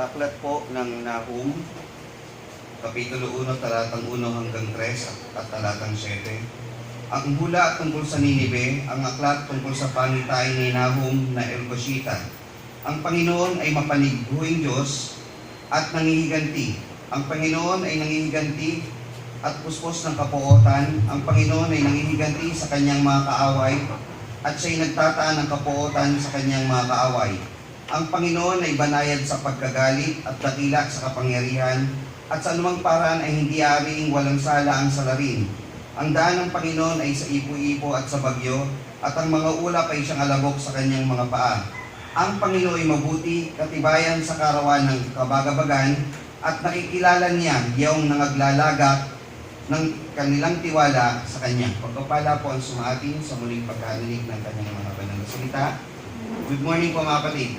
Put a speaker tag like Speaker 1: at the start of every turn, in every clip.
Speaker 1: Sa aklat po ng Nahum, Kapitulo 1, talatang 1 hanggang 3 at talatang 7. Ang hula tungkol sa Ninibe, ang aklat tungkol sa pangitain ni Nahum na Elkoshita. Ang Panginoon ay mapaniguing Diyos at nangihiganti. Ang Panginoon ay nangihiganti at puspos ng kapuotan. Ang Panginoon ay nangihiganti sa kanyang mga kaaway at siya'y nagtataan ng kapuotan sa kanyang mga kaaway. Ang Panginoon ay banayad sa pagkagalit at dakila sa kapangyarihan, at sa anumang paraan ay hindi aring walang sala ang salarin. Ang daan ng Panginoon ay sa ipo-ipo at sa bagyo, at ang mga ulap ay siyang alabok sa kanyang mga paa. Ang Panginoon ay mabuti, katibayan sa karawan ng kabagabagan, at nakikilala niya yung nangaglalaga ng kanilang tiwala sa kanya. Pagpapala po ang sumaating sa muling pagkarinig ng kanyang mga banal na salita. Good morning po mga kapatid.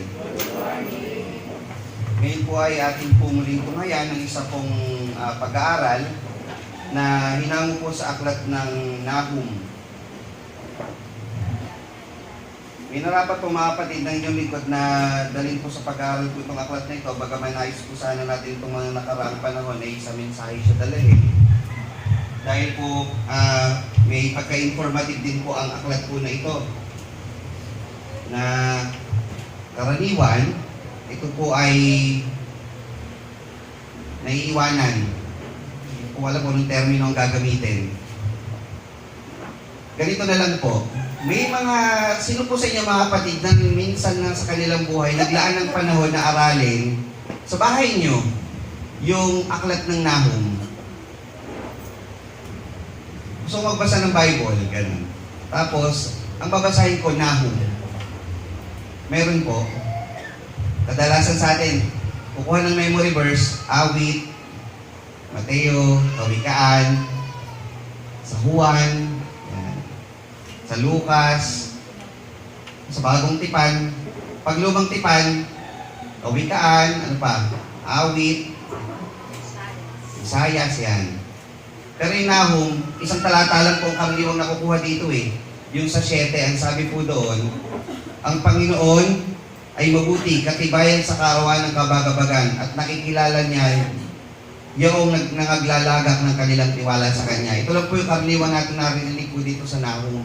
Speaker 1: Ngayon po ay ating po muling tunghayan ng isa pong pag-aaral na hinango po sa aklat ng Nahum. May narapat po mga kapatid ng inyong likod na dalhin po sa pag-aaral po itong aklat na ito. Bagaman nais po sana natin itong mga nakaraang panahon ay sa mensahe siya dalhin. Dahil po may pagka-informative din po ang aklat po na ito. Na karaniwan, ito po ay naiiwanan. Kung alam po ng termino ang gagamitin. Ganito na lang po. May mga, sino po sa inyo mga kapatid na minsan na sa kanilang buhay, naglaan ng panahon na aralin sa bahay nyo yung aklat ng Nahum. Gusto ko magbasa ng Bible, ganun. Tapos, ang babasahin ko, Nahum. Meron po. Kadalasan sa atin, kukuha ng memory verse, Awit, Mateo, Kawikaan, sa Juan, yan, sa Lucas, sa Bagong Tipan, pag Lumang Tipan, Kawikaan, ano pa, Awit, Isayas, yan. Pero yung Nahum, isang talata lang po ang karaniwang nakukuha dito eh. Yung sa 7, ang sabi po doon, ang Panginoon ay mabuti, katibayan sa karawan ng kabagabagan, at nakikilala niya yung nangaglalagak ng kanilang tiwala sa Kanya. Ito lang po yung karaniwan natin narinig po dito sa Nahum.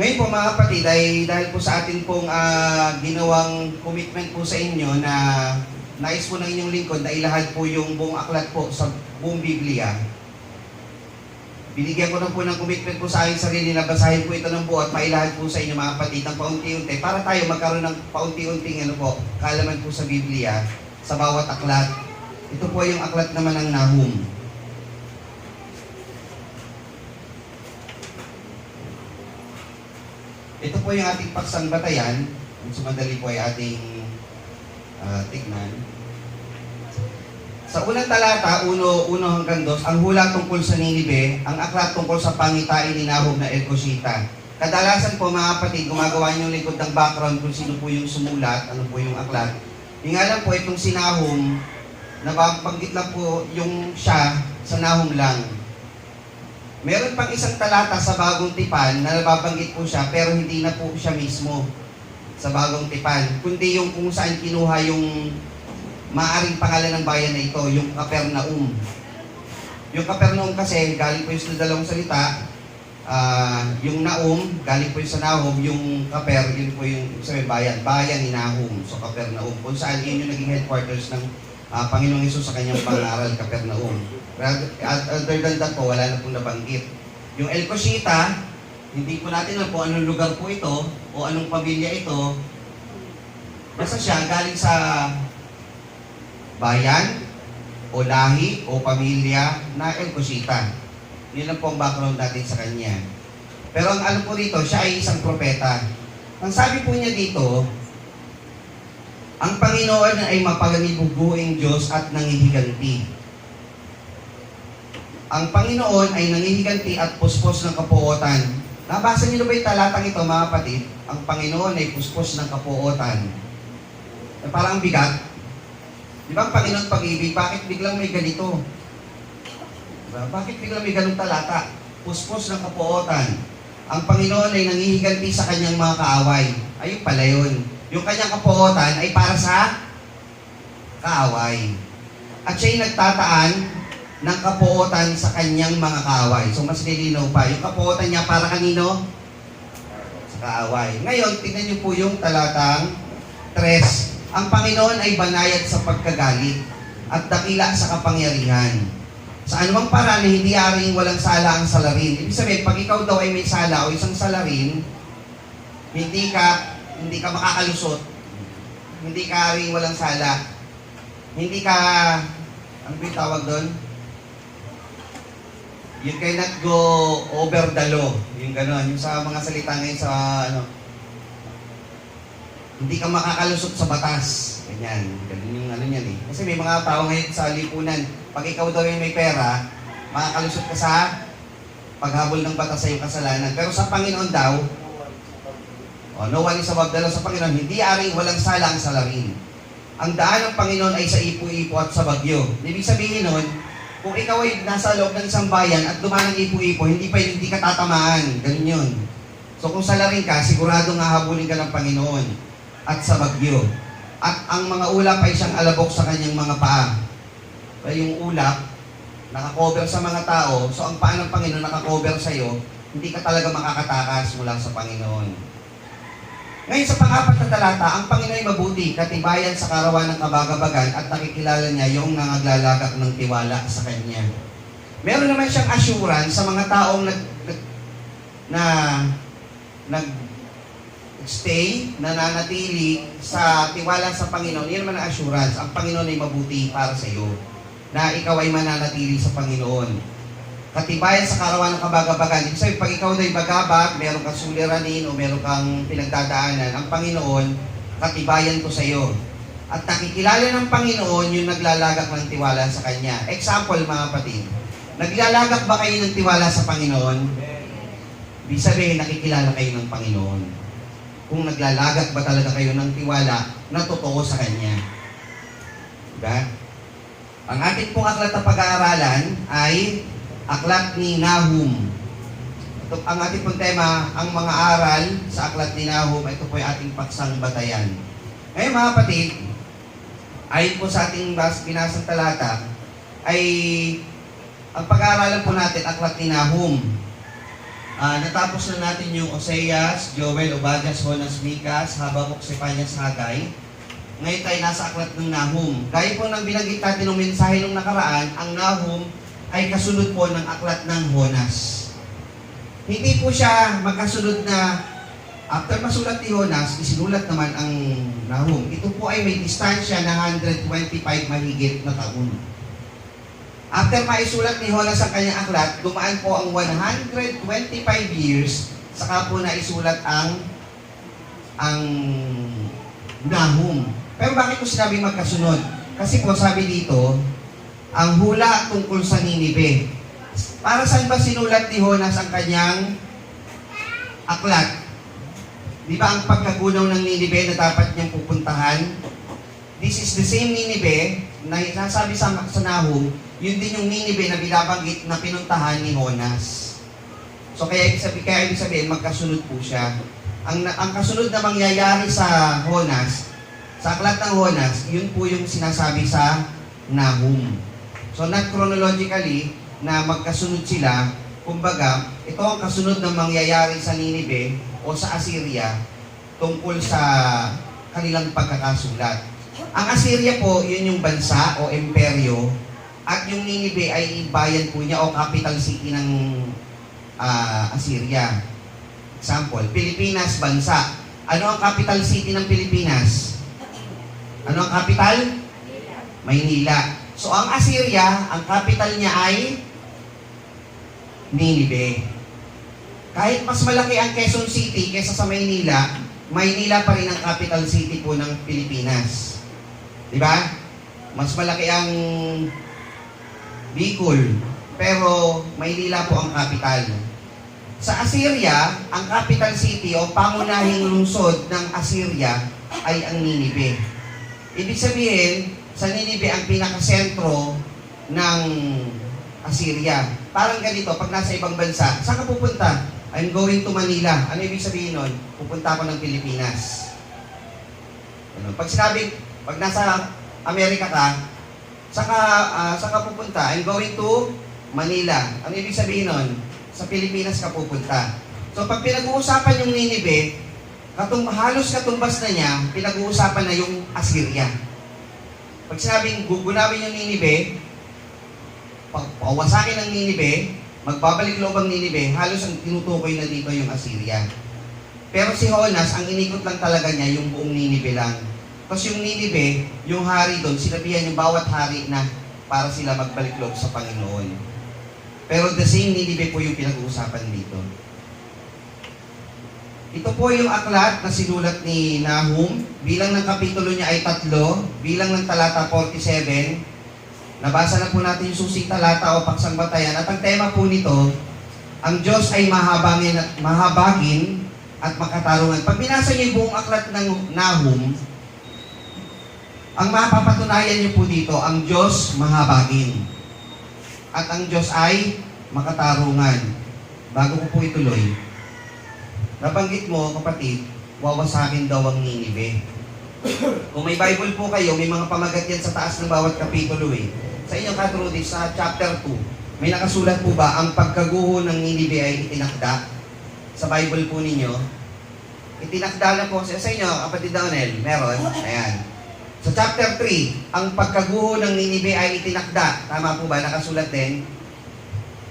Speaker 1: Ngayon po mga kapatid, dahil po sa atin pong ginawang commitment po sa inyo na nais po ng inyong lingkod na ilahad po yung buong aklat po sa buong Biblia. Binigyan ko na po ng commitment po sa aking sarili na basahin po ito ng buo at mailahad po sa inyo mga kapatid ng paunti-unti para tayo magkaroon ng paunti-unting kaalaman po sa Biblia sa bawat aklat. Ito po yung aklat naman ng Nahum. Ito po yung ating pagsambatayan. Kung sumadali po ay ating tignan. Sa unang talata, 1 hanggang 2, ang hula tungkol sa Ninibe, ang aklat tungkol sa pangitain ni Nahum na Elkoshita. Kadalasan po mga kapatid, gumagawa niyong likod ng background kung sino po yung sumulat, ano po yung aklat. Yung nga lang po, itong si Nahum, nababanggit lang po yung siya sa Nahum lang. Meron pang isang talata sa Bagong Tipan na nababanggit po siya, pero hindi na po siya mismo sa Bagong Tipan, kundi yung kung saan kinuha yung maaring pangalan ng bayan na ito, yung Capernaum. Yung Capernaum kasi, galing po yung sa dalawang salita, yung Naum, galing po yung sa Nahum, yung Caper, yun po yung bayan ni Nahum, so Capernaum, kung saan yun yung naging headquarters ng Panginoong Hesus sa kanyang pangaral, Capernaum. Other than that po, wala na pong nabanggit. Yung Elkoshita, hindi po natin alam po anong lugar po ito, o anong pamilya ito, basta siya galing sa bayan, o lahi, o pamilya na Elkoshita. Yun lang po ang background natin sa kanya. Pero ang alam po dito, siya ay isang propeta. Ang sabi po niya dito, ang Panginoon ay mapanganibubuing Diyos at nangihiganti. Ang Panginoon ay nangihiganti at puspos ng kapuotan. Nabasa niyo ba yung talatang ito mga kapatid? Ang Panginoon ay puspos ng kapuotan. Parang bigat. Di ba ang Panginoon pag-ibig, bakit biglang may ganito? Diba? Bakit biglang may ganong talata? Puspos ng kapuotan. Ang Panginoon ay nangihiganti sa kanyang mga kaaway. Ayun pala yun. Yung kanyang kapuotan ay para sa kaaway. At siya'y nagtataan ng kapuotan sa kanyang mga kaaway. So mas nilinaw pa. Yung kapuotan niya para kanino? Sa kaaway. Ngayon, tingnan niyo po yung talatang 3. Ang Panginoon ay banayad sa pagkagalit at dakila sa kapangyarihan. Sa anumang paraan hindi aring walang sala ang salarin. Ibig sabihin, pag ikaw daw ay may sala o isang salarin, hindi ka makakalusot. Hindi ka aring walang sala. Hindi ka, ano ba yung tawag doon? You cannot go over the law. Yung gano'n. Yung sa mga salita ngayon sa hindi ka makakalusot sa batas. Ganyan. Ganun yung ano yan eh. Kasi may mga tao ngayon sa lipunan, pag ikaw daw yung may pera, makakalusot ka sa paghabol ng batas sa iyong kasalanan. Pero sa Panginoon daw, no one is above the law. Sa Panginoon, hindi aring walang sala ang salarin. Ang daan ng Panginoon ay sa ipo-ipo at sa bagyo. Ibig sabihin nun, kung ikaw ay nasa loob ng isang bayan at dumaan ng ipo-ipo, hindi ka tatamaan. Ganun yun. So kung salarin ka, siguradong hahabulin ka ng Panginoon at sa bagyo. At ang mga ulap ay siyang alabok sa kanyang mga paa. Kaya yung ulap, nakakover sa mga tao, so ang paa ng Panginoon nakakover sa iyo, hindi ka talaga makakatakas mula sa Panginoon. Ngayon sa pang-4 na talata, ang Panginoon ay mabuti, katibayan sa karawan ng kabagabagan at nakikilala niya yung nangaglalagak ng tiwala sa Kanya. Meron naman siyang assurance sa mga taong nag-stay, nananatili sa tiwala sa Panginoon. Yan naman ang assurance. Ang Panginoon ay mabuti para sa iyo, na ikaw ay mananatili sa Panginoon. Katibayan sa karawan ng kabagabagan. Ibig sabihin, pag ikaw na'y bagabag, meron kang suliranin o meron kang pinagdadaanan, ang Panginoon, katibayan ko sa iyo. At nakikilala ng Panginoon yung naglalagak ng tiwala sa Kanya. Example, mga kapatid, naglalagak ba kayo ng tiwala sa Panginoon? Ibig sabihin, nakikilala kayo ng Panginoon. Kung naglalagak ba talaga kayo ng tiwala na totoo sa Kanya. Diba? Ang ating pong aklat na pag-aaralan ay Aklat ni Nahum. Ito ang ating pong tema, ang mga aral sa Aklat ni Nahum. Ito po yung ating paksang batayan. Ngayon mga kapatid, ayon po sa ating binasang talata, ay ang pag-aaralan po natin, Aklat ni Nahum. Natapos na natin yung Oseas, Joel, Obadias, Jonas, Mikas, Habakuk, Sefanyas, Hagay. Ngayon tayo nasa Aklat ng Nahum. Gaya po ng binanggit natin ng mensahe nung nakaraan, ang Nahum ay kasunod po ng aklat ng Jonas. Hindi po siya magkasunod na after masulat ni Jonas, isinulat naman ang Nahum. Ito po ay may distansya na 125 mahigit na taon. After maisulat ni Jonas ang kanyang aklat, dumaan po ang 125 years, saka po naisulat ang Nahum. Pero bakit ko sinabing magkasunod? Kasi po sabi dito, ang hula tungkol sa Ninibe. Para saan ba sinulat ni Jonas ang kanyang aklat? Di ba ang pagkagunaw ng Ninibe na dapat niyang pupuntahan? This is the same Ninibe na nasabi sa Nahum, yun din yung Ninibe na binabanggit na pinuntahan ni Jonas. So kaya ibig sabihin magkasunod po siya. Ang kasunod na mangyayari sa Jonas, sa aklat ng Jonas, yun po yung sinasabi sa Nahum. So not chronologically na magkasunod sila, kumbaga, ito ang kasunod na mangyayari sa Ninibe o sa Assyria tungkol sa kanilang pagkakasulat. Ang Assyria po, yun yung bansa o imperyo, at yung Ninibe ay bayan po niya o capital city ng Assyria. Example, Pilipinas, bansa. Ano ang capital city ng Pilipinas? Ano ang capital? Maynila. So, ang Assyria, ang capital niya ay Ninibe. Kahit mas malaki ang Quezon City kaysa sa Maynila, Maynila pa rin ang capital city po ng Pilipinas. Diba? Mas malaki ang Bicol, pero Maynila po ang capital. Sa Assyria, ang capital city o pangunahing lungsod ng Assyria ay ang Ninibe. Ibig sabihin, sa Ninibe ang pinakasentro ng Assyria. Parang ganito, pag nasa ibang bansa, saan ka pupunta? I'm going to Manila. Ano ibig sabihin nun? Pupunta ako ng Pilipinas. Ano, pag nasa Amerika ka, saan ka pupunta? I'm going to Manila. Ano ibig sabihin nun? Sa Pilipinas ka pupunta. So pag pinag-uusapan yung Ninive, halos katumbas na niya, pinag-uusapan na yung Assyria. Pag sinabing gugunawin yung Ninive, pawasakin ng Ninive, magbabalik loob ang Ninive, halos ang tinutukoy na dito yung Assyria. Pero si Jonas, ang inikot lang talaga niya yung buong Ninive lang. Tapos yung Ninive, yung hari doon, sinabihan yung bawat hari na para sila magbalik loob sa Panginoon. Pero the same Ninive po yung pinag-uusapan dito. Ito po yung aklat na sinulat ni Nahum. Bilang ng kapitulo niya ay 3, bilang ng talata 47. Nabasa na po natin yung susing talata o paksang batayan. At ang tema po nito, ang Diyos ay mahabagin at makatarungan. Pag binasa niyo yung buong aklat ng Nahum, ang mapapatunayan niyo po dito, ang Diyos mahabagin. At ang Diyos ay makatarungan. Bago ko po ituloy, nabanggit mo, kapatid, wawasakin daw ang Ninive. Kung may Bible po kayo, may mga pamagat yan sa taas ng bawat kapitulo eh. Sa inyong katrudis, sa chapter 2, may nakasulat po ba, ang pagkaguho ng Ninive ay itinakda? Sa Bible po ninyo, itinakda na po sa inyo, kapatid Donel, meron? Ayan. Sa chapter 3, ang pagkaguho ng Ninive ay itinakda. Tama po ba? Nakasulat din.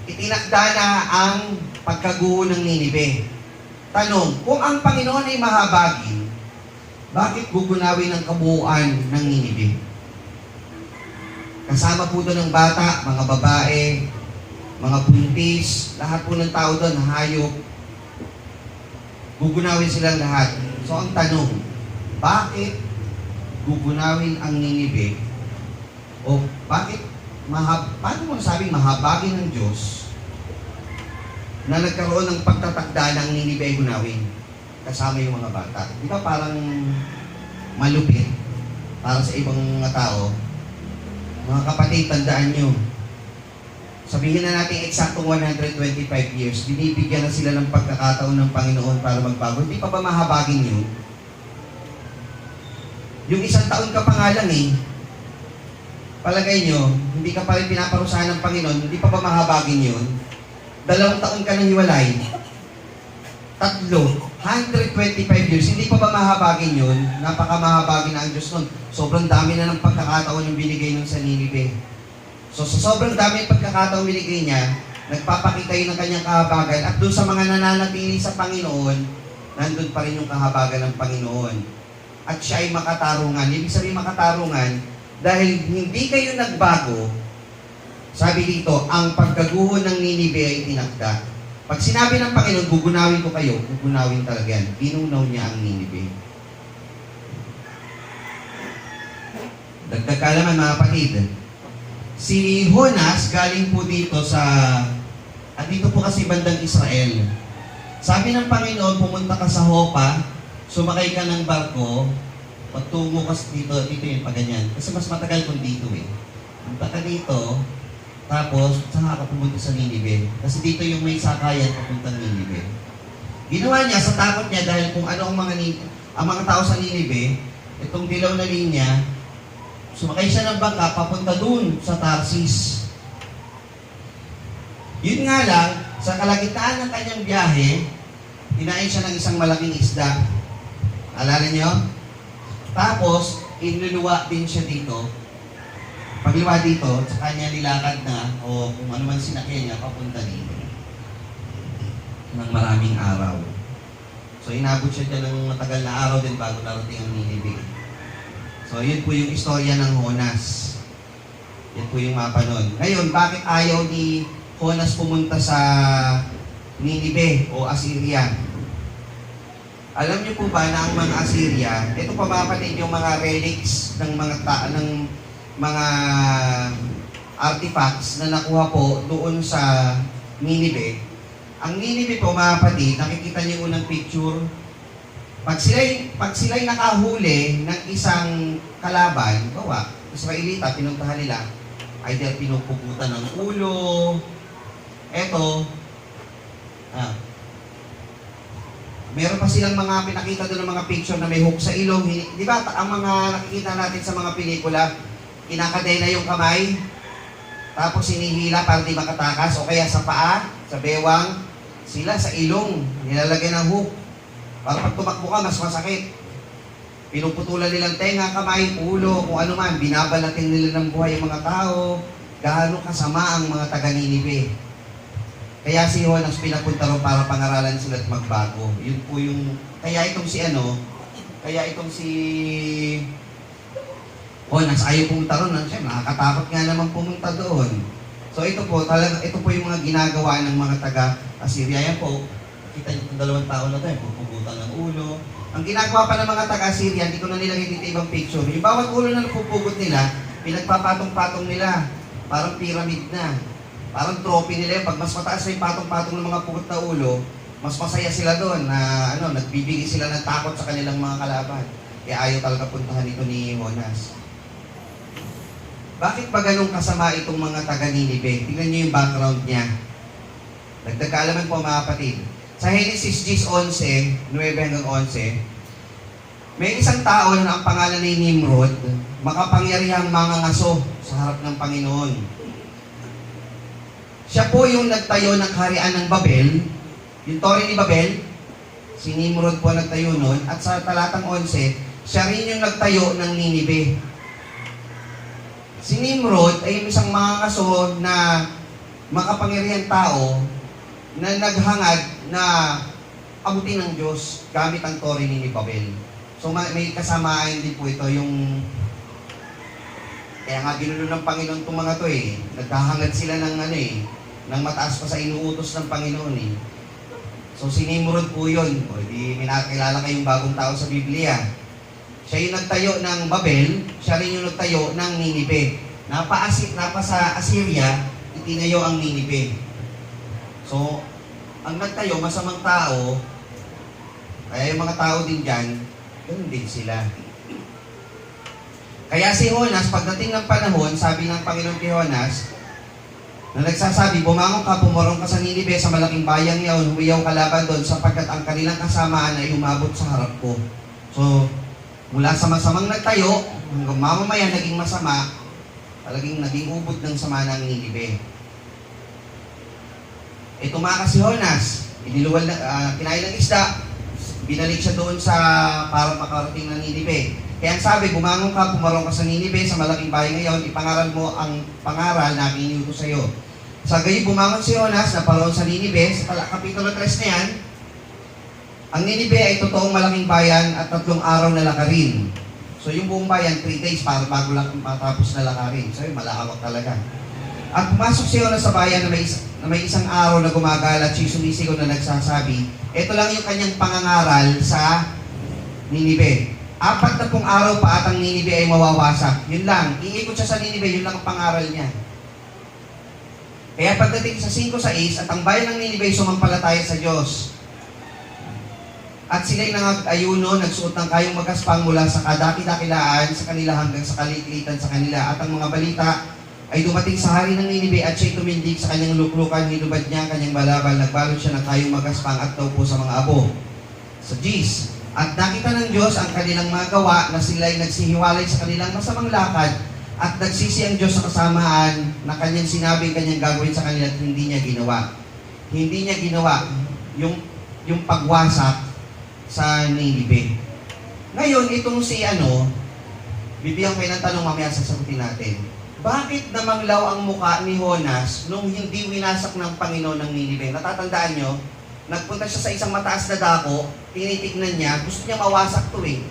Speaker 1: Itinakda na ang pagkaguho ng Ninive. Tanong, kung ang Panginoon ay mahabagin, bakit gugunawin ang kabuuan ng Ninive? Kasama po doon ng bata, mga babae, mga buntis, lahat po ng tao doon, hayop. Gugunawin silang lahat. So ang tanong, bakit gugunawin ang Ninive? O bakit, paano mo nasabing mahabagin ng Diyos na nagkaroon ng pagtatakda ng Ninive ay gunawin kasama yung mga bata? Di ba parang malupit para sa ibang mga tao? Mga kapatid, tandaan nyo, sabihin na natin eksaktong 125 years, binibigyan na sila ng pagkakataon ng Panginoon para magbago. Hindi pa ba mahabagin yun? Yung 1 taon ka pa nga lang eh, palagay nyo, hindi ka pa rin pinaparusahan ng Panginoon, hindi pa ba mahabagin yun? 2 taon ka nang hiwalay, 3, 125 years, hindi pa ba mahabagin yun? Napakamahabagin na ang Diyos nun. Sobrang dami na ng pagkakataon yung binigay nun sa Ninive. So sa sobrang dami ng pagkakataon binigay niya, nagpapakita yun ng kanyang kahabagan at doon sa mga nananatili sa Panginoon, nandun pa rin yung kahabagan ng Panginoon. At siya ay makatarungan. Ibig sabihin makatarungan, dahil hindi kayo nagbago, sabi dito, ang pagkaguho ng Ninive ay tinakda. Pag sinabi ng Panginoon, gugunawin ko kayo, gugunawin talaga yan. Ginunaw niya ang Ninive. Dagdag kaalaman mga kapatid, si Jonas galing po dito dito po kasi bandang Israel. Sabi ng Panginoon, pumunta ka sa Hopa, sumakay ka ng barko, patungo ka dito yung paganyan. Kasi mas matagal kung dito eh. Punta ka dito, tapos saka ka pumunta sa Ninive. Kasi dito yung may sakayan papuntang Ninive. Ginawa niya sa takot niya dahil kung ano ang mga tao sa Ninive, itong dilaw na linya, sumakay siya ng bangka papunta dun sa Tarsis. Yun nga lang, sa kalagitnaan ng kanyang biyahe, kinain siya ng isang malaking isda. Alala niyo? Tapos, inluluwa din siya dito. Pagliwa dito, sa kanya nilakad na, o kung ano man sinakyan niya, papunta dito. Ng maraming araw. So, inabot siya dyan ng matagal na araw din bago narating ang Ninive. So, yun po yung istorya ng Jonas. Yan po yung mapa nun. Ngayon, bakit ayaw ni Jonas pumunta sa Ninive o Assyria? Alam niyo po ba na ang mga Assyria, ito pa mapatid yung mga relics ng mga artifacts na nakuha po doon sa Ninive. Ang Ninive po mga kapatid, nakikita niyo yung unang picture. Pag sila'y nakahuli ng isang kalaban, Israelita, pinuntahan nila, either pinupugutan ng ulo, Meron pa silang mga pinakita doon ng mga picture na may hook sa ilong. Di ba, ang mga nakikita natin sa mga pelikula, kinakadena yung kamay, tapos hinihila para di makatakas, o kaya sa paa, sa bewang, sila sa ilong, nilalagay ng hook. Para pag tumakbo ka, mas masakit. Pinuputulan nilang tenga, kamay, ulo, kung ano man, binabalatin nila ng buhay yung mga tao, gaano kasama ang mga taga-Ninive. Kaya si Jonas pinapunta ron para pangaralan sila at magbago. Yun po yung, kaya itong si Jonas ayaw pumunta ron. Siyempre, nakakatakot nga naman pumunta doon. So ito po yung mga ginagawa ng mga taga-Assyria. Yan po, kita niyo itong dalawang tao na ito, pupugutan ng ulo. Ang ginagawa pa ng mga taga-Assyria, hindi ko na nilagay dito ibang picture. Yung bawat ulo na napupugot nila, pinagpapatong-patong nila. Parang pyramid na. Parang trophy nila yun. Pag mas mataas na yung patong-patong ng mga pugot na ulo, mas masaya sila doon na nagbibigay sila ng takot sa kanilang mga kalaban. Kaya ayaw talaga puntahan ito ni Jonas. Bakit ba ganun kasama itong mga taga-Ninive? Tingnan niyo yung background niya. Dagdag kaalaman po mga kapatid. Sa Genesis 10:11, 9 hanggang 11, may isang tao na ang pangalan ni Nimrod, makapangyarihang mangangaso sa harap ng Panginoon. Siya po yung nagtayo ng kaharian ng Babel, yung Torre ni Babel, si Nimrod po nagtayo nun, at sa talatang 11, siya rin yung nagtayo ng Ninive. Si Nimrod ay isang mangangaso na makapangyarihang tao na naghangad na abutin ng Diyos gamit ang Torre ni Babel. So may kasamaan din po ito yung kaya nga ginulo ng Panginoon itong mga to eh. Naghahangad sila ng ng mataas pa sa inuutos ng Panginoon eh. So si Nimrod po yun. O di minakilala kayong bagong tao sa Biblia. Siya yung nagtayo ng Babel, siya rin yung nagtayo ng Ninive. Napa sa Assyria, itinayo ang Ninive. So, ang nagtayo, masamang tao, kaya yung mga tao din dyan, ganun din sila. Kaya si Jonas, pagdating ng panahon, sabi ng Panginoon kay Jonas, na nagsasabi, bumangon ka, pumarong ka sa Ninive, sa malaking bayang yaon, humiyaw ka laban doon, sapagkat ang kanilang kasamaan ay umabot sa harap ko. So, mula sa masamang nagtayo, hanggang mamamaya naging masama, talagang naging ubod ng sama ng Ninive. Tumakas si Jonas, kinain ng isda, binalik siya doon sa para makarating ng Ninive. Kaya ang sabi, bumangon ka, pumarong ka sa Ninive, sa malaking bayan ngayon, ipangaral mo ang pangaral na iniutos sa iyo. Sa gayon, bumangon si Jonas, naparoon sa Ninive, sa kapitulo 3 na yan, ang Ninive ay totoong malaking bayan at 3 araw na lakarin. So yung buong bayan, 3 days para bago lang matapos na lakarin. So yun, malawak talaga. At pumasok si Jonas sa bayan na may isang araw na gumagala at sumisigaw na nagsasabi, ito lang yung kanyang pangangaral sa Ninive. 40 araw pa at ang Ninive ay mawawasak. Yun lang. Iikot siya sa Ninive, yun lang ang pangaral niya. Kaya pagdating sa 5:6, at ang bayan ng Ninive ay sumampalataya sa Diyos. At sila'y nangag-ayuno, nagsuot ng kayong magaspang mula sa kadaki-dakilaan sa kanila hanggang sa kaliklitan sa kanila. At ang mga balita ay dumating sa hari ng Ninive at siya'y tumindig sa kanyang luklukan, hinubad niya kanyang balabal, nagbalot siya ng kayong magaspang at daw po sa mga abo. Sa Gis. At nakita ng Diyos ang kanilang mga gawa na sila'y nagsihiwalay sa kanilang masamang lakad at nagsisi ang Diyos sa kasamaan na kanyang sinabi kanyang gagawin sa kanila at hindi niya ginawa. Hindi niya ginawa yung pagwasak sa Ninive. Ngayon, itong bibigyan kayo ng tanong mamaya sasagutin natin. Bakit namanglaw ang muka ni Jonas nung hindi winasak ng Panginoon ng Ninive? Natatandaan nyo? Nagpunta siya sa isang mataas na dako, tinitignan niya, gusto niya mawasak to eh.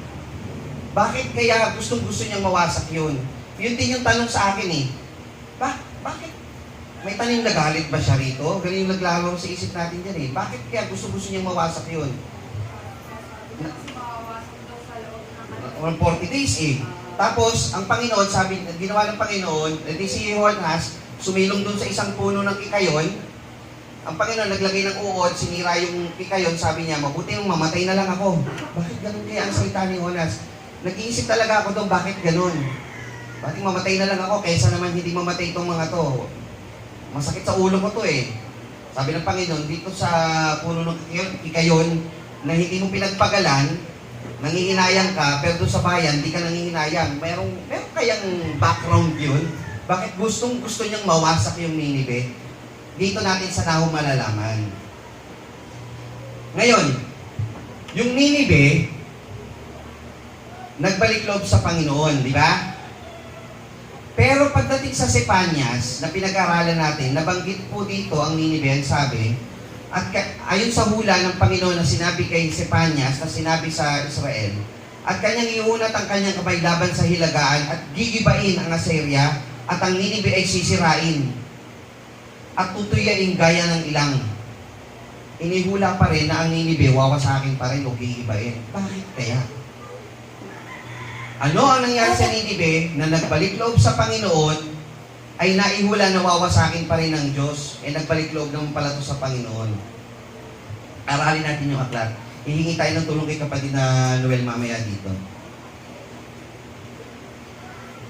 Speaker 1: Bakit kaya gusto niya mawasak yun? Yun din yung tanong sa akin eh. Bakit? May tanim na galit ba siya rito? Ganun yung naglalaro sa isip natin dyan eh. Bakit kaya gusto niya mawasak yun? 40 days eh. Tapos, ang Panginoon, ginawa ng Panginoon, si Jonas, sumilong dun sa isang puno ng kikayon. Ang Panginoon naglagay ng uod, sinira yung kikayon, sabi niya, mabuti nung mamatay na lang ako. Bakit ganun kaya ang salita ni Jonas? Nag-iisip talaga ako doon, bakit ganun? Bakit mamatay na lang ako, kaysa naman hindi mamatay itong mga to? Masakit sa ulo ko to eh. Sabi ng Panginoon, dito sa puno ng kikayon, na hindi mo pinagpagalan, nangihinayang ka, pero doon sa bayan, hindi ka nangihinayang. Meron kayang background yun? Bakit gusto niyang mawasak yung Ninive? Dito natin sa Nahum malalaman. Ngayon, yung Ninive, nagbalik loob sa Panginoon, di ba? Pero pagdating sa Sefanyas, na pinag-aralan natin, nabanggit po dito ang Ninive, ang sabi, at ayon sa hula ng Panginoon na sinabi kay Sefanyas, na sinabi sa Israel, at kanyang iunat ang kanyang kamay laban sa hilagaan at gigibain ang Assyria at ang Ninive ay sisirain at tutuyain gaya ng ilang. Inihula pa rin na ang Ninive wawasakin pa rin o gigibain. Bakit kaya? Ano ang nangyari sa Ninive na nagbalik loob sa Panginoon ay naihula na wawasakin pa rin ng Diyos, nagbalik loob naman pala ito sa Panginoon. Aralin natin yung aklat. Hihingi tayo ng tulong kay kapatid na Noel mamaya dito.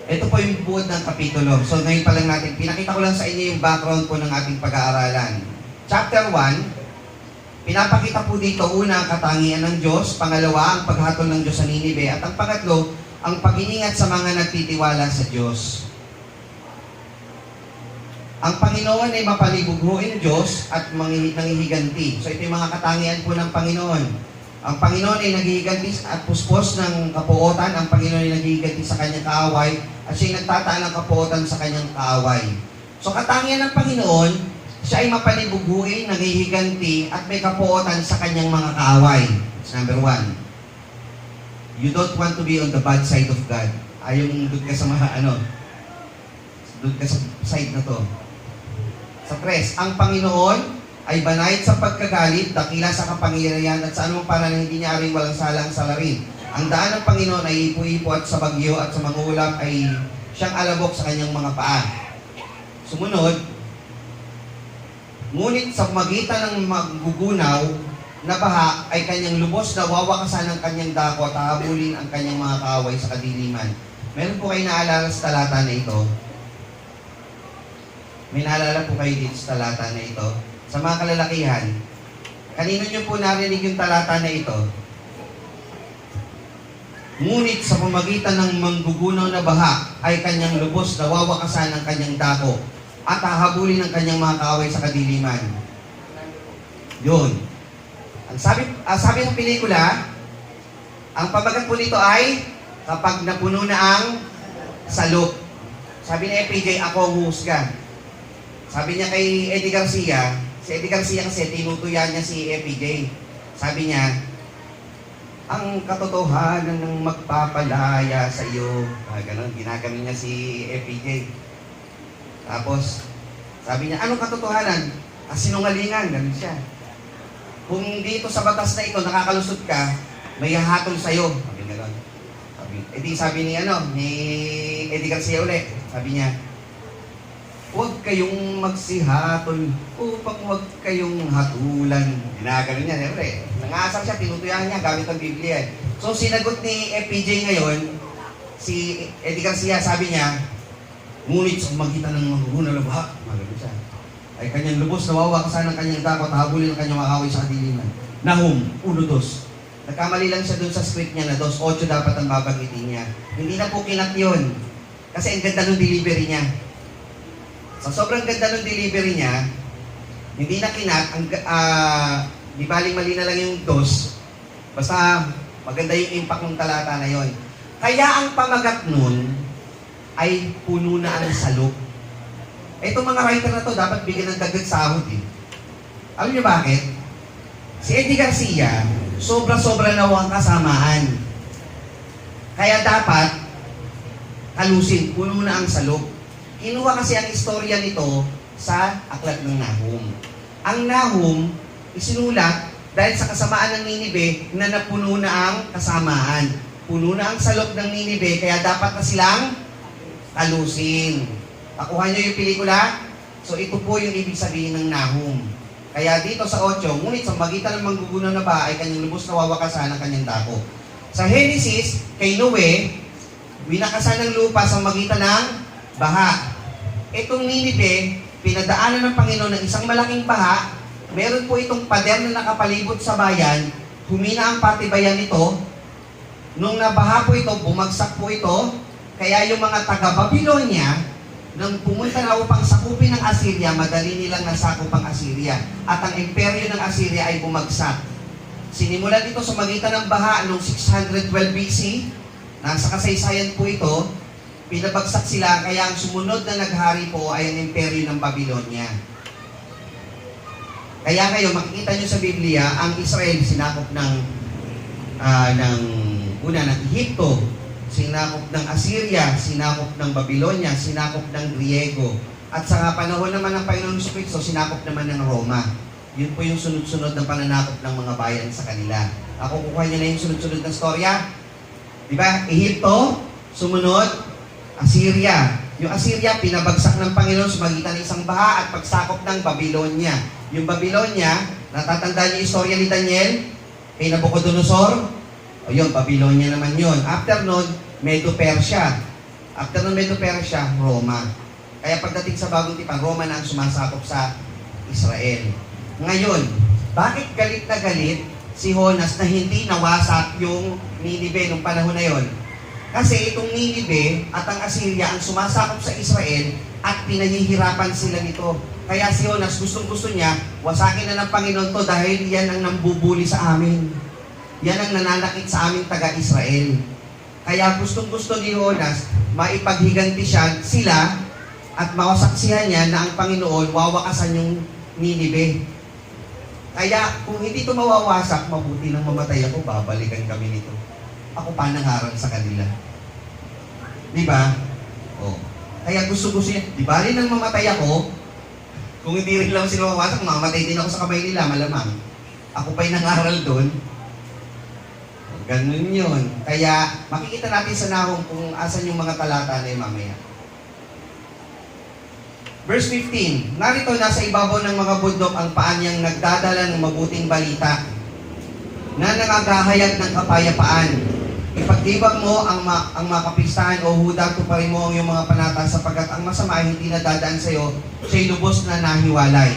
Speaker 1: Ito po yung buod ng kapitulo. So ngayon pa lang natin, pinakita ko lang sa inyo yung background po ng ating pag-aaralan. Chapter 1, pinapakita po dito una ang katangian ng Diyos, pangalawa ang paghatol ng Diyos sa Ninive, at ang pangatlo, ang pag-iingat sa mga nagtitiwala sa Diyos. Ang Panginoon ay mapalibughuin Diyos at nanghihiganti. So ito yung mga katangian po ng Panginoon. Ang Panginoon ay naghihiganti at puspos ng kapuotan. Ang Panginoon ay naghihiganti sa kanyang kaaway at siya'y nagtataan ng kapuotan sa kanyang kaaway. So katangian ng Panginoon, siya ay mapalibughuin, nanghihiganti at may kapuotan sa kanyang mga kaaway. That's number 1. You don't want to be on the bad side of God. Ayaw doon ka sa mga doon ka sa side na to. Sa 3, ang Panginoon ay banayad sa pagkagalit, dakila sa kapangyarihan at sa anumang paraan hindi niya rin walang salang salarin. Ang daan ng Panginoon ay ipo-ipo at sa bagyo at sa mga ulap ay siyang alabok sa kanyang mga paa. Sumunod, ngunit sa magitan ng maggugunaw na baha ay kanyang lubos na wawakasan ng kanyang dako at hahabulin ang kanyang mga kaaway sa kadiliman. Meron po kayo naalala sa talata na ito? May naalala po kayo dito sa talata na ito? Sa mga kalalakihan, kanino nyo po narinig yung talata na ito? Ngunit sa pamagitan ng manggugunaw na baha ay kanyang lubos na wawakasan ng kanyang dako at hahabulin ng kanyang mga kaaway sa kadiliman. Yun. Ang sabi ng pelikula, ang pamagat po nito ay kapag napuno na ang salok. Sabi ni FPJ, ako ang huhusga. Sabi niya kay Eddie Garcia, si Eddie Garcia kasi tinutuyan niya si FPJ. Sabi niya, ang katotohanan ng magpapalaya sa iyo. Ganon, ginagamit niya si FPJ. Tapos, sabi niya, anong katotohanan? Sinungalingan, ganon siya. Kung dito sa batas na ito, nakakalusot ka, may hahatol sa'yo. Sabi ganon. Sabi ni Eddie Garcia ulit, sabi niya, huwag kayong magsihatol upang huwag kayong hatulan. Ginagano niya, siyempre. Nangasar siya, tinutuyan niya gamit ang Biblia. So, sinagot ni FPJ ngayon, si Eddie Garcia, sabi niya, ngunit sa magitan ng mahuhuna na baha, magano siya, ay kanyang lubos na wawakasan ng kanyang dako at habulin ng kanyang makaway sa kadiliman. Nahum, 1:2. Nagkamali lang siya doon sa script niya na 2:8 dapat ang babanggitin niya. Hindi na po kinat yun. Kasi ang ganda ng delivery niya. So, sobrang ganda ng delivery niya, hindi na kinat, di baling mali na lang yung 2, basta maganda yung impact ng talata na yon. Kaya ang pamagat nun ay puno na ang salok. Itong mga writer na to, dapat bigyan ng dagdag sahod eh. Alam niyo bakit? Si Eddie Garcia, sobra-sobra na ang kasamaan. Kaya dapat, kalusin, puno na ang salok. Kinuha kasi ang istorya nito sa aklat ng Nahum. Ang Nahum, isinulat dahil sa kasamaan ng Ninive na napuno na ang kasamaan. Puno na ang salok ng Ninive, kaya dapat na silang kalusin. Nakuha niyo yung pelikula? So ito po yung ibig sabihin ng Nahum. Kaya dito sa 8, ngunit sa magitan ng manggugunaw na baha ay kanyang lubos na wawakasan ng kanyang dako. Sa Genesis, kay Noe, winakasan ng lupa sa magitan ng baha. Itong Ninive, pinadaanan ng Panginoon ng isang malaking baha, meron po itong pader na nakapalibot sa bayan, humina ang patibayan nito. Nung nabaha po ito, bumagsak po ito. Kaya yung mga taga-Babylonia, nang pumunta na upang sakupin ng Assyria, madali nilang nasakop ang Assyria. At ang imperyo ng Assyria ay bumagsak. Sinimulan ito sa magitan ng baha noong 612 BC. Nasa kasaysayan po ito. Pinabagsak sila, kaya ang sumunod na naghari po ay ang imperyo ng Babylonia. Kaya ngayon, makikita nyo sa Biblia, ang Israel sinakop ng Ehipto, sinakop ng Assyria, sinakop ng Babylonia, sinakop ng Griego. At sa panahon naman ng Panginoon Jesucristo, sinakop naman ng Roma. Yun po yung sunod-sunod ng pananakop ng mga bayan sa kanila. Ako, kukuha nyo na yung sunod-sunod ng storya. Diba? Ehipto, sumunod, Assyria. Yung Assyria, pinabagsak ng Panginoon sa magitan ng isang baha at pagsakop ng Babylonia. Yung Babylonia, natatandaan niyo yung istorya ni Daniel kay Nabucodonosor? O yun, Babylonia naman yun. After nun, Medo-Persia. After nun, Medo-Persia, Roma. Kaya pagdating sa bagong tipan, Roma na ang sumasakop sa Israel. Ngayon, bakit galit na galit si Jonas na hindi nawasak yung Ninive nung panahon na yon? Kasi itong Ninive at ang Assyria ang sumasakop sa Israel at pinahihirapan sila nito. Kaya si Jonas gustong-gusto niya, wasakin na ng Panginoon to dahil yan ang nambubuli sa amin. Yan ang nananakit sa aming taga-Israel. Kaya gustong-gusto ni Jonas, maipaghiganti sila at mawasaksihan niya na ang Panginoon wawakasan yung Ninive. Kaya kung hindi ito mawawasak, mabuti nang mamatay ako, babalikan kami nito. Ako pa nangaral sa kanila. Diba? Oh. Kaya gusto-gusto niya, di ba rin nang mamatay ako, kung hindi rin lang sila mawasak, mamatay din ako sa kamay nila, malamang. Ako pa'y nangaral doon. Ganun yun. Kaya makikita natin sa Nahum kung asan yung mga talata na yung mamaya. Verse 15, narito nasa ibabaw ng mga bundok ang paan niyang nagdadala ng mabuting balita na nangagahayag ng kapayapaan. Ipagtibag mo ang mga kapistahan o Huda, tuparin mo ang iyong mga panata sapagkat ang masama ay hindi nadadaan sa iyo, siya'y lubos na nahiwalay.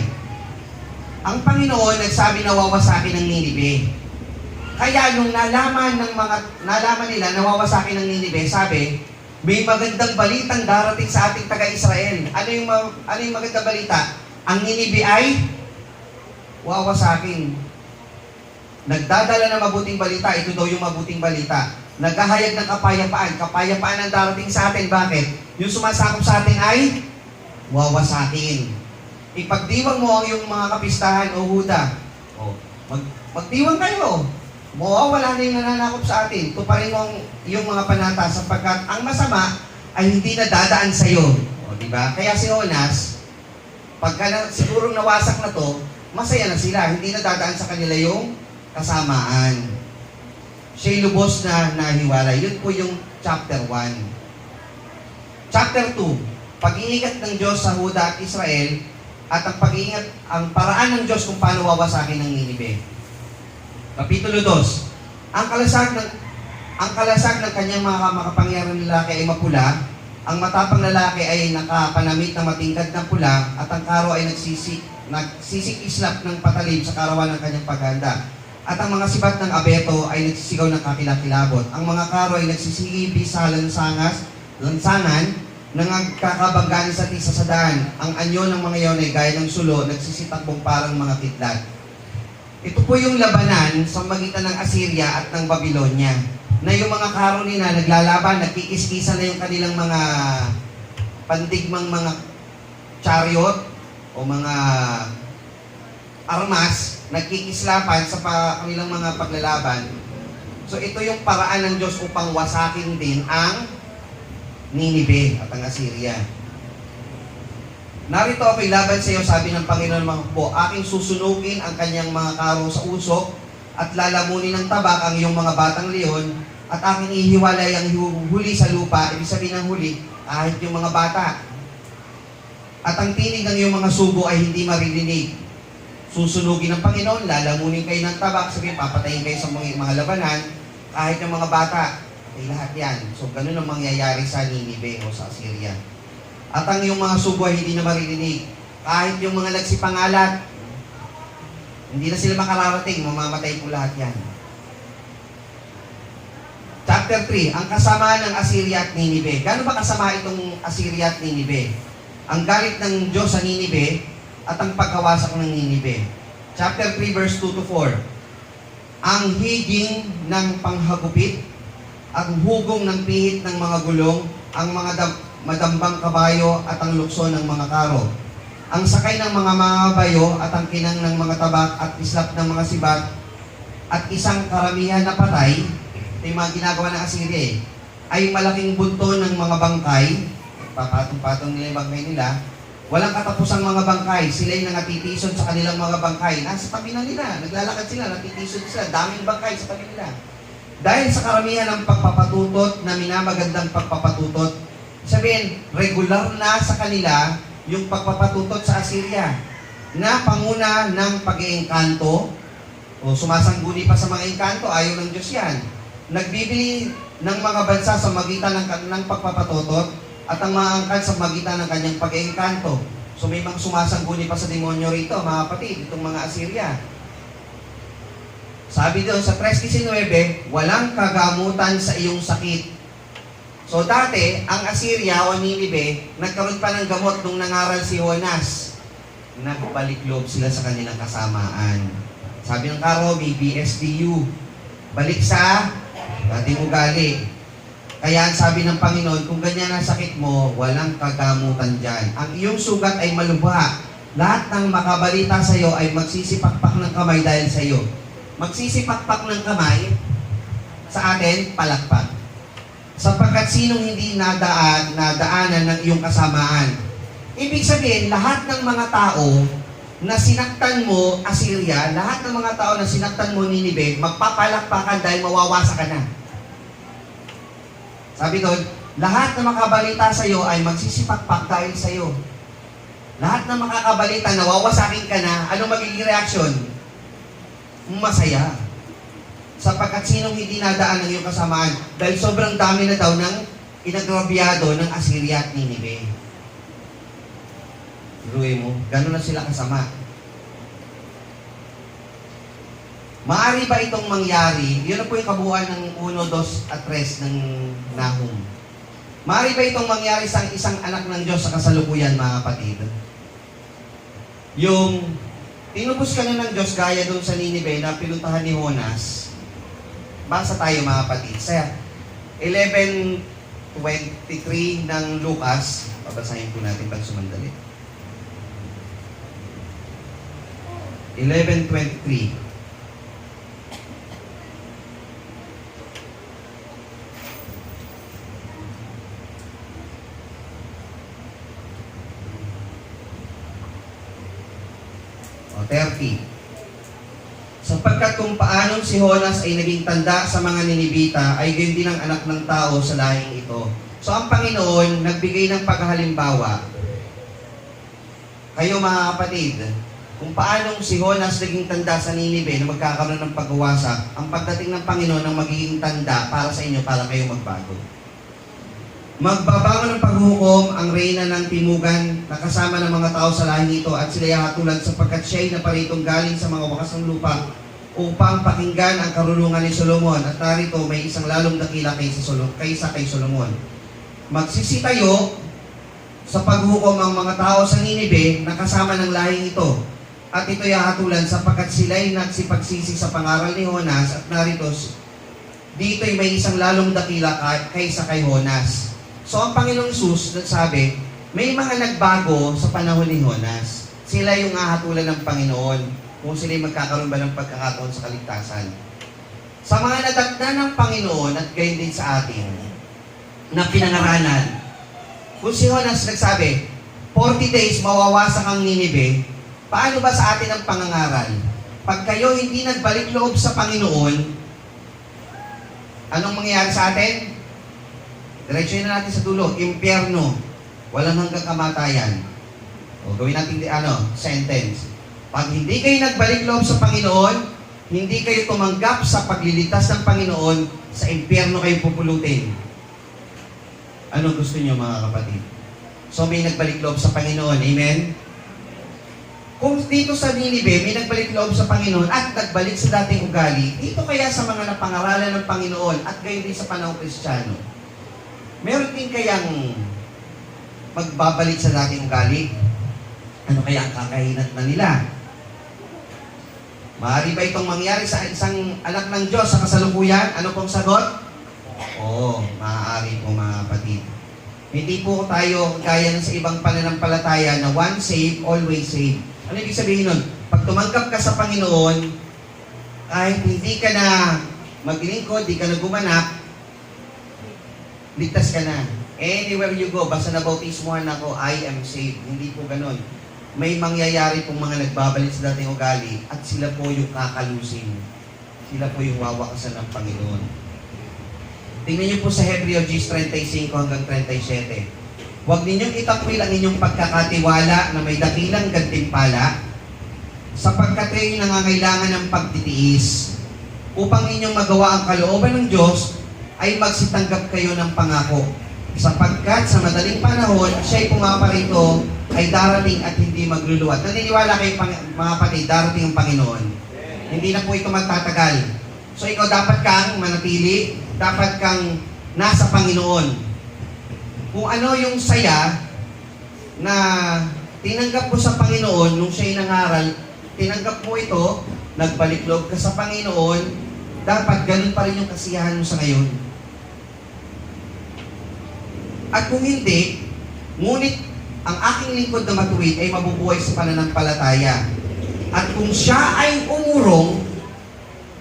Speaker 1: Ang Panginoon nagsabi na wawasakin ng Ninive. Kaya nung nalaman nila na wawasakin ng Ninive, sabi, may magandang balitang darating sa ating taga-Israel. Ano yung magandang balita? Ang Ninive ay wawasakin. Nagdadala ng mabuting balita, ito daw yung mabuting balita. Naghahayag ng kapayapaan. Kapayapaan ang darating sa atin. Bakit? Yung sumasakop sa atin ay wawasakin. Ipagdiwang mo ang iyong mga kapistahan o Huda. Magdiwang kayo. Mawawala na yung nananakop sa atin. Tuparin mo ang iyong mga panata sapagkat ang masama ay hindi nadadaan sa iyo. Diba? Kaya si Jonas, pagka sigurong nawasak na to, masaya na sila. Hindi nadadaan sa kanila yung kasamaan. Siya'y lubos na nahiwalay. Yun po yung chapter 1. Chapter 2, pag-iingat ng Diyos sa Huda at Israel at ang paraan ng Diyos kung paano wawasakin ng Ninive. Kapitulo 2, ang kalasag ng kanyang mga makapangyarang lalaki ay mapula, ang matapang lalaki ay nakapanamit ng matingkad na pula, at ang karo ay nagsisikislap ng patalib sa karawan ng kanyang paghanda. At ang mga sibat ng abeto ay nagsisigaw ng kakilakilabot. Ang mga karo ay nagsisigibi sa lansangan, nangagkakabanggaan sa tisa sa daan. Ang anyo ng mga iyon ay gaya ng sulo, nagsisitakbong parang mga kidlat. Ito po yung labanan sa magitan ng Assyria at ng Babylonia. Na yung mga karo nila naglalaban, nagkikis-kisa na yung kanilang mga pandigmang mga chariot o mga armas, nagkikislapan sa kanilang mga paglalaban. So ito yung paraan ng Diyos upang wasakin din ang Ninive at ang Assyria. Narito ako'y laban sa iyo, sabi ng Panginoon mga po, aking susunugin ang kanyang mga karo sa usok at lalamunin ng tabak ang iyong mga batang leon at aking ihiwalay ang huli sa lupa, ibig sabihin ng huli, kahit yung mga bata. At ang tinig ng iyong mga sugo ay hindi maririnig. Susunugin ng Panginoon, lalamunin kayo ng tabak, sabihin, papatayin kayo sa mga labanan, kahit yung mga bata, ay lahat yan. So, ganun ang mangyayari sa Ninive o sa Assyria. At ang yung mga sugo ay hindi na maririnig. Kahit yung mga nagsipangalat, Hindi na sila makararating, mamamatay po lahat yan. Chapter 3, ang kasama ng Assyria at Ninive. Gaano ba kasama itong Assyria at Ninive? Ang galit ng Diyos sa Ninive at ang pagkawasak ng Ninive. Chapter 3, verse 2 to 4. Ang higing ng panghagupit, ang hugong ng pihit ng mga gulong, ang mga madambang kabayo at ang lukso ng mga karo. Ang sakay ng mga bayo at ang kinang ng mga tabak at islap ng mga sibat at isang karamihan na patay, ito yung mga ginagawa ng Assyria ay malaking bunto ng mga bangkay, papatong-patong nila yung bangkay nila, walang katapusang mga bangkay, sila yung nangatitison sa kanilang mga bangkay, nasa tabi na nila, naglalakad sila, natitison sila, daming bangkay sa tabi nila. Dahil sa karamihan ng pagpapatutot na minamagandang pagpapatutot, sabihin, regular na sa kanila yung pagpapatutot sa Assyria na panguna ng pag-iengkanto o sumasangguni pa sa mga engkanto, ayaw ng Diyos yan. Nagbibili ng mga bansa sa magitan ng pagpapatutot at ang mga angkan sa magitan ng kanyang pag-iengkanto. So may mga sumasangguni pa sa demonyo rito, mga kapatid, itong mga Assyria. Sabi doon sa 3:19, walang kagamutan sa iyong sakit. So dati, ang Assyria o Ninive, nagkaroon pa ng gamot nung nangaral si Jonas. Nagbalik loob sila sa kanilang kasamaan. Sabi ng Karo, may BSDU. Balik sa dating ugali. Kaya ang sabi ng Panginoon, kung ganyan ang sakit mo, walang kagamutan dyan. Ang iyong sugat ay malubha. Lahat ng makabalita sa iyo ay magsisipakpak ng kamay dahil sa iyo. Magsisipakpak ng kamay sa atin, palakpak. Sapagkat sinong hindi nadaanan ng iyong kasamaan. Ibig sabihin, lahat ng mga tao na sinaktan mo, Assyria, lahat ng mga tao na sinaktan mo, Ninive, magpapalakpakan dahil mawawasa ka na. Sabi doon, lahat na makabalita sa iyo ay magsisipakpak dahil sa iyo. Lahat na makakabalita, nawawasakin ka na, ano magiging reaksyon? Masaya. Sapagkat sinong hindi nadaan ng iyong kasamaan dahil sobrang dami na daw ng inagrabyado ng Assyria at Ninive. Luwi mo, gano'n na sila kasama. Maari ba itong mangyari? Yun na po yung kabuuan ng 1, 2 at 3 ng Nahum. Maari ba itong mangyari sa isang anak ng Diyos sa kasalukuyan, mga kapatid? Yung tinubos ka na ng Diyos gaya doon sa Ninive na pinuntahan ni Jonas. Basa tayo, mga kapatid. Sa 11:23 ng Lucas, babasahin po natin pag sumandali. 11:23. O, 30. Sapagkat kung paanong si Jonas ay naging tanda sa mga Ninibita, ay gayon din ang anak ng tao sa lahing ito. So ang Panginoon, nagbigay ng paghalimbawa. Kayo, mga kapatid, kung paanong si Jonas naging tanda sa Ninive na magkakaroon ng pagwawasak, ang pagdating ng Panginoon ang magiging tanda para sa inyo, para kayo magbago. Magbabangon ng paghukom ang reyna ng timugan na kasama ng mga tao sa lahing ito at sila'y hatulan sapagkat siya'y naparitong galing sa mga wakas ng lupa upang pakinggan ang karunungan ni Solomon at narito may isang lalong dakila kaysa kay Solomon. Magsisitayo sa paghukom ang mga tao sa Ninive na kasama ng lahing ito at ito'y hatulan sapagkat sila'y nagsipagsisi sa pangaral ni Jonas at narito dito'y may isang lalong dakila kaysa kay Jonas. So ang Panginoong Sus nagsabi, may mga nagbago sa panahon ni Jonas. Sila yung hahatulan ng Panginoon kung sila'y magkakaroon ba ng pagkakataon sa kaligtasan. Sa mga nadakda ng Panginoon at gayon din sa atin na pinangaralan, kung si Jonas nagsabi, 40 days mawawasak ang Ninive, paano ba sa atin ang pangangaral? Pag kayo hindi nagbalik loob sa Panginoon, anong mangyayari sa atin? Diretsuhin na natin sa dulo, impyerno, walang hanggang kamatayan. O gawin natin sentence. Pag hindi kayo nagbalik loob sa Panginoon, hindi kayo tumanggap sa pagliligtas ng Panginoon, sa impyerno kayo pupulutin. Ano gusto niyo, mga kapatid? So may nagbalik loob sa Panginoon, amen? Kung dito sa Ninive, may nagbalik loob sa Panginoon at nagbalik sa dating ugali, dito kaya sa mga napangaralan ng Panginoon at gayon din sa panahong Kristiyano, meron din kayang magbabalik sa dating ugali? Ano kaya ang kakahinat na nila? Maaari ba itong mangyari sa isang anak ng Diyos sa kasalukuyan? Ano pong sagot? Oo, maaari po mga kapatid. Hindi po tayo gaya ng sa ibang pananampalataya na once saved, always saved. Ano ibig sabihin nun? Pag tumanggap ka sa Panginoon, kahit hindi ka na maglingkod, di ka na gumanap, ligtas ka na. Anywhere you go, basta nabautismuhan ako, I am saved. Hindi po ganun. May mangyayari pong mga nagbabalik sa dating ugali at sila po yung kakalusin. Sila po yung wawakasan ng Panginoon. Tingnan niyo po sa Hebreo 10:35 hanggang 37. Huwag ninyong itakwil ang inyong pagkakatiwala na may dakilang gantimpala sapagkat kayo'y nangangailangan ng pagtitiis upang inyong magawa ang kalooban ng Diyos ay magsitanggap kayo ng pangako sapagkat sa madaling panahon siya'y pumaparito ay darating at hindi magluluwat. Naniniwala kayo mga kapatid, darating ang Panginoon. Hindi na po ito magtatagal. So ikaw dapat kang manatili, dapat kang nasa Panginoon. Kung ano yung saya na tinanggap mo sa Panginoon nung siya'y nangaral, tinanggap mo ito, nagbalik loob ka sa Panginoon, dapat ganun pa rin yung kasiyahan mo sa ngayon. At kung hindi, ngunit ang aking lingkod na matuwid ay mabubuhay sa pananampalataya. At kung siya ay umurong,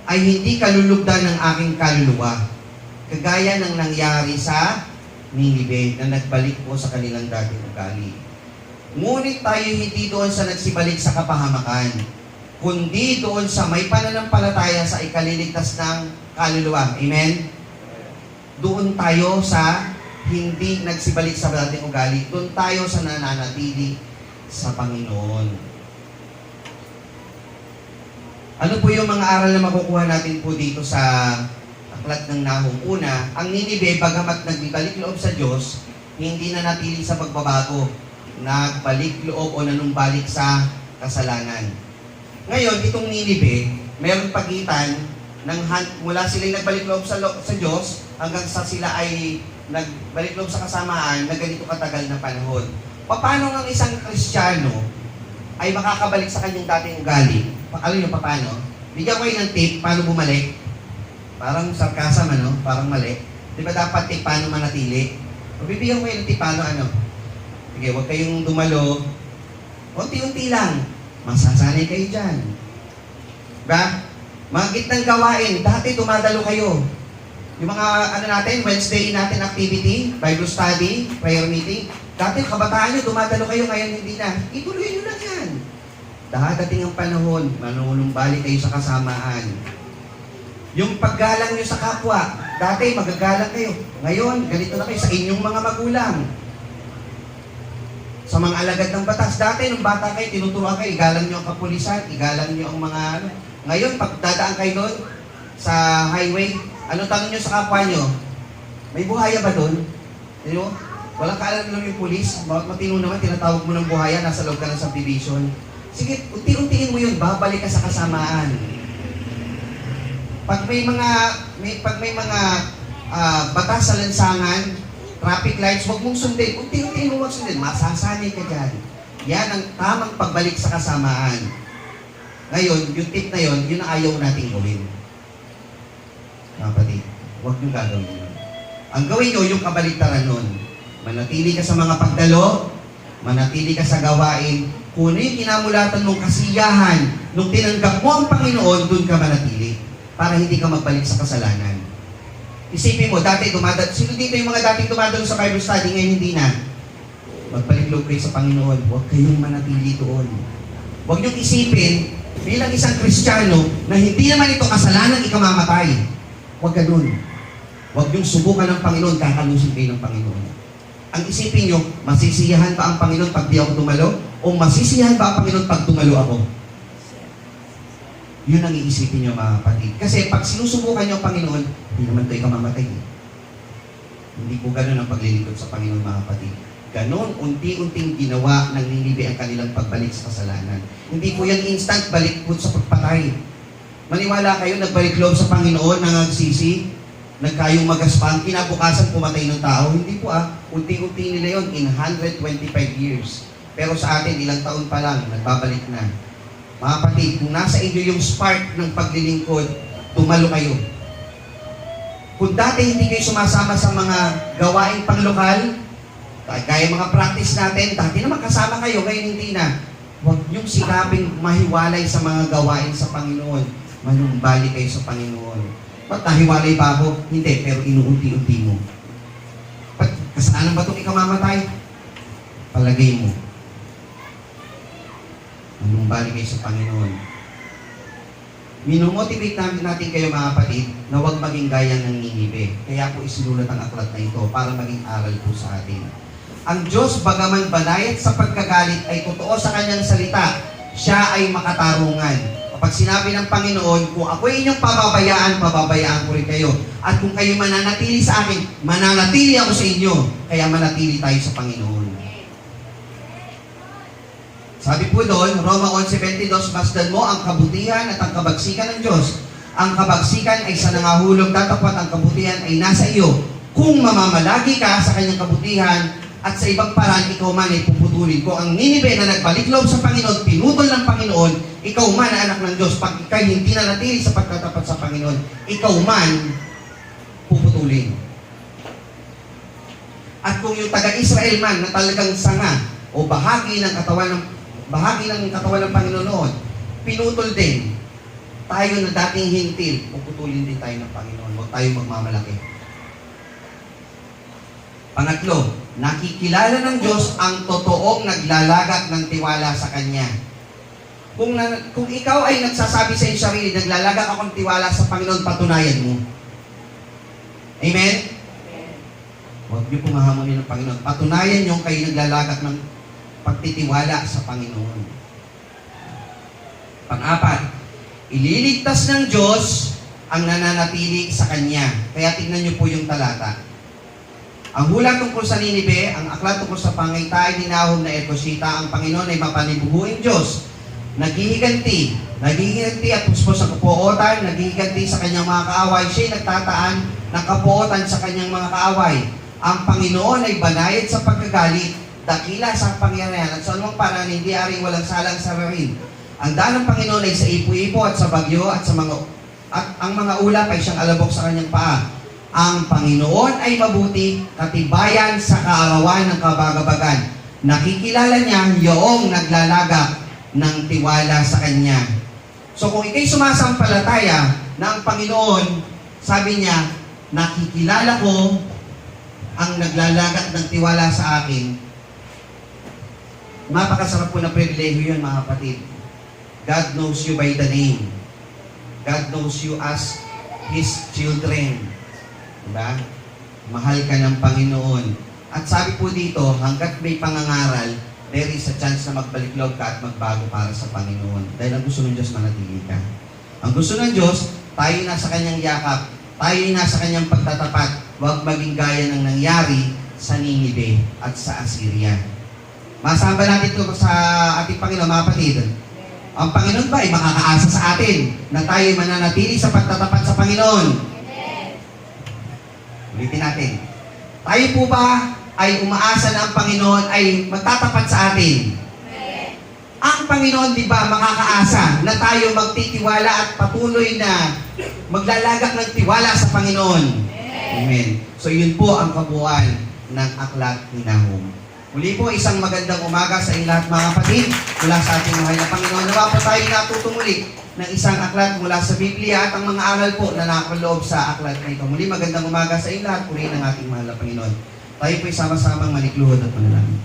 Speaker 1: ay hindi kalulugdan ng aking kaluluwa. Kagaya ng nangyari sa Ninive na nagbalik po sa kanilang dating ugali. Ngunit tayo hindi doon sa nagsibalik sa kapahamakan, kundi doon sa may pananampalataya sa ikaliligtas ng kaluluwa. Amen? Doon tayo sa hindi nagsibalik sa dating ugali. Doon tayo sa nananatili sa Panginoon. Ano po yung mga aral na makukuha natin po dito sa aklat ng Nahum? Una, ang Ninive, bagamat nagbalik loob sa Diyos, hindi na natili sa pagbabago. Nagbalik loob o nanumbalik sa kasalanan. Ngayon, itong Ninive, mayroong pagitan ng mula silang nagbalik loob sa Diyos hanggang sa sila ay nagbalik loob sa kasamaan na ganito katagal na panahon. Paano ang isang Kristiyano ay makakabalik sa kanyang dating ugali? Alam niyo paano? Bigyan ko kayo ng tip, paano bumalik? Parang sarkasam, ano? Parang mali. Di ba dapat tip, paano manatili? Bibigyan ko kayo ng tip, paano ano? Sige, huwag kayong dumalo. Unti-unti lang. Masasanay kayo dyan. Diba? Mga gitnang gawain, dati dumadalo kayo. Yung mga, natin, Wednesday natin activity, Bible study, prayer meeting. Dati, kabataan nyo, dumadalo kayo, ngayon hindi na. Ituloy nyo lang yan. Dadating ang panahon, manunumbalik kayo sa kasamaan. Yung paggalang nyo sa kapwa, dati magagalang kayo. Ngayon, ganito na kayo sa inyong mga magulang. Sa mga alagad ng batas, dati nung bata kayo, tinuturuan kayo, igalang nyo ang kapulisan, igalang nyo ang mga ano. Ngayon, pag dadaan kayo doon sa highway, ano tanong nyo sa kapwa nyo? May buhaya ba doon? Ano? Walang kaalam lang yung pulis. Matino naman, tinatawag mo ng buhaya, nasa loob ka ng subdivision. Sige, unti-untiin mo yun, babalik ka sa kasamaan. Pag may mga batas sa lansangan, traffic lights, huwag mong sundin. Unti-untiin mo magsundin, masasanay ka dyan. Yan ang tamang pagbalik sa kasamaan. Ngayon, yung tip na yun, yun ang ayaw nating gawin. Kapatid, huwag nyo gagawin yun. Ang gawin nyo, yung kabaliktaran nun. Manatili ka sa mga pagdalo, manatili ka sa gawain, kung ano yung kinamulatan mong kasiyahan, nung tinanggap mo ang Panginoon, doon ka manatili. Para hindi ka magbalik sa kasalanan. Isipin mo, dati dumadalo, sino dito yung mga dating dumadalo sa Bible study, ngayon hindi na? Magbalik loob kayo sa Panginoon, huwag kayong manatili doon. Huwag niyong isipin, bilang isang Kristiyano, na hindi naman ito kasalanan, ikamamatay. Huwag ganun. Huwag niyong subukan ng Panginoon, kakalusin kayo ng Panginoon. Ang isipin niyo, masisiyahan ba ang Panginoon pag di ako tumalo? O masisiyahan ba ang Panginoon pag tumalo ako? Yun ang iisipin niyo mga kapatid. Kasi pag sinusubukan niyo ang Panginoon, hindi naman tayo kamamatay. Hindi po ganun ang paglilingkod sa Panginoon mga kapatid. Ganon, unti-unting ginawa ng Ninibe ang kanilang pagbalik sa kasalanan. Hindi po yan instant balik po sa pagpatay. Maniwala kayo, nagbalik loob sa Panginoon, nangagsisi, nagkayong magaspang, kinabukasan pumatay ng tao. Hindi po unti-unti nila yon in 125 years. Pero sa atin, ilang taon pa lang, nagbabalik na. Mga kapatid, kung nasa inyo yung spark ng paglilingkod, tumalo kayo. Kung dati hindi kayo sumasama sa mga gawaing panglokal, gaya mga practice natin, dati naman kasama kayo, ngayon hindi na. Huwag niyong sikaping mahiwalay sa mga gawain sa Panginoon. Manumbalik kayo sa Panginoon. Ba't nahiwalay ba ako? Hindi, pero inuunti-unti mo. Ba't kasalanan ba itong ikaw mamatay? Palagay mo. Manumbalik kayo sa Panginoon. Minomotivate natin kayo mga kapatid na huwag maging gaya ng Ninibe. Kaya po isinulat ang aklat na ito para maging aral po sa atin. Ang Diyos, bagaman banayad sa pagkagalit, ay totoo sa kanyang salita. Siya ay makatarungan. Kapag sinabi ng Panginoon, kung ako inyong pababayaan ko rin kayo. At kung kayo mananatili sa akin, mananatili ako sa inyo. Kaya manatili tayo sa Panginoon. Sabi po doon, Roma 11:22, masdan mo ang kabutihan at ang kabagsikan ng Diyos. Ang kabagsikan ay sa nangahulog datapwat, ang kabutihan ay nasa iyo. Kung mamamalagi ka sa kanyang kabutihan, at sa ibang paraan, ikaw man ay puputulin ko. Ang Ninibe na nagbalik loob sa Panginoon, pinutol ng Panginoon, ikaw man na anak ng Diyos, pag ikay hindi na natili sa pagtatapat sa Panginoon, ikaw man puputulin. At kung yung taga-Israel man na talagang sanga o bahagi ng katawan ng Panginoon noon, pinutol din, tayo na dating hintil, puputulin din tayo ng Panginoon. Huwag tayo magmamalaki. Pangatlo, nakikilala ng Diyos ang totoong naglalagak ng tiwala sa Kanya. Kung ikaw ay nagsasabi sa iyong sarili, naglalagak akong tiwala sa Panginoon, patunayan mo. Amen? Huwag niyo pumahamonin ng Panginoon. Patunayan niyo kayo naglalagak ng pagtitiwala sa Panginoon. Pang-apat, ililigtas ng Diyos ang nananatili sa Kanya. Kaya tingnan niyo po yung talata. Ang hula tungkol sa Ninibe, ang aklat tungkol sa pangitay dinahom na Ekosita, ang Panginoon ay mapanibuhuing Diyos. Naghihiganti at puspos sa kapuotan, naghihiganti sa kanyang mga kaaway. Siya'y nagtataan ng kapuotan sa kanyang mga kaaway. Ang Panginoon ay banayad sa pagkagalit, dakila sa pangyarihan, at sa anumang paraan hindi aring walang salang sararin. Ang daan ng Panginoon ay sa ipo-ipo at sa bagyo at ang mga ulap ay siyang alabok sa kanyang paa. Ang Panginoon ay mabuti, katibayan sa kaarawan ng kabagabagan. Nakikilala niya yung naglalagak ng tiwala sa Kanya. So kung ikay sumasampalataya na ang Panginoon, sabi niya, nakikilala ko ang naglalagak ng tiwala sa akin. Mapakasarap po na pribilehiyo yun, mga kapatid. God knows you by the name. God knows you as His children. Diba? Mahal ka ng Panginoon. At sabi po dito, hanggat may pangangaral, there is a chance na magbalik loob ka at magbago para sa Panginoon. Dahil ang gusto ng Diyos, manatili ka. Ang gusto ng Diyos, tayo nasa Kanyang yakap, tayo nasa Kanyang pagtatapat, huwag maging gaya ng nangyari sa Ninibe at sa Assyria. Masama natin ito sa ating Panginoon, mga kapatid. Ang Panginoon ba ay makakaasa sa atin na tayo mananatili sa pagtatapat sa Panginoon? Ulitin natin. Tayo po ba ay umaasa na ang Panginoon ay magtatapat sa atin? Amen. Ang Panginoon, di ba, makakaasa na tayo magtitiwala at patuloy na maglalagak ng tiwala sa Panginoon? Amen. Amen. So yun po ang kabuuan ng aklat ni Nahum. Muli po, isang magandang umaga sa inyong lahat, mga kapatid, mula sa ating mahal na Panginoon. Nawa po tayo natutong muli ng isang aklat mula sa Biblia at ang mga aral po na nakaloob sa aklat na ito. Muli, magandang umaga sa inyong lahat, purihin ang ating mahal na Panginoon. Tayo po'y sama-samang manikluhod at manalangin.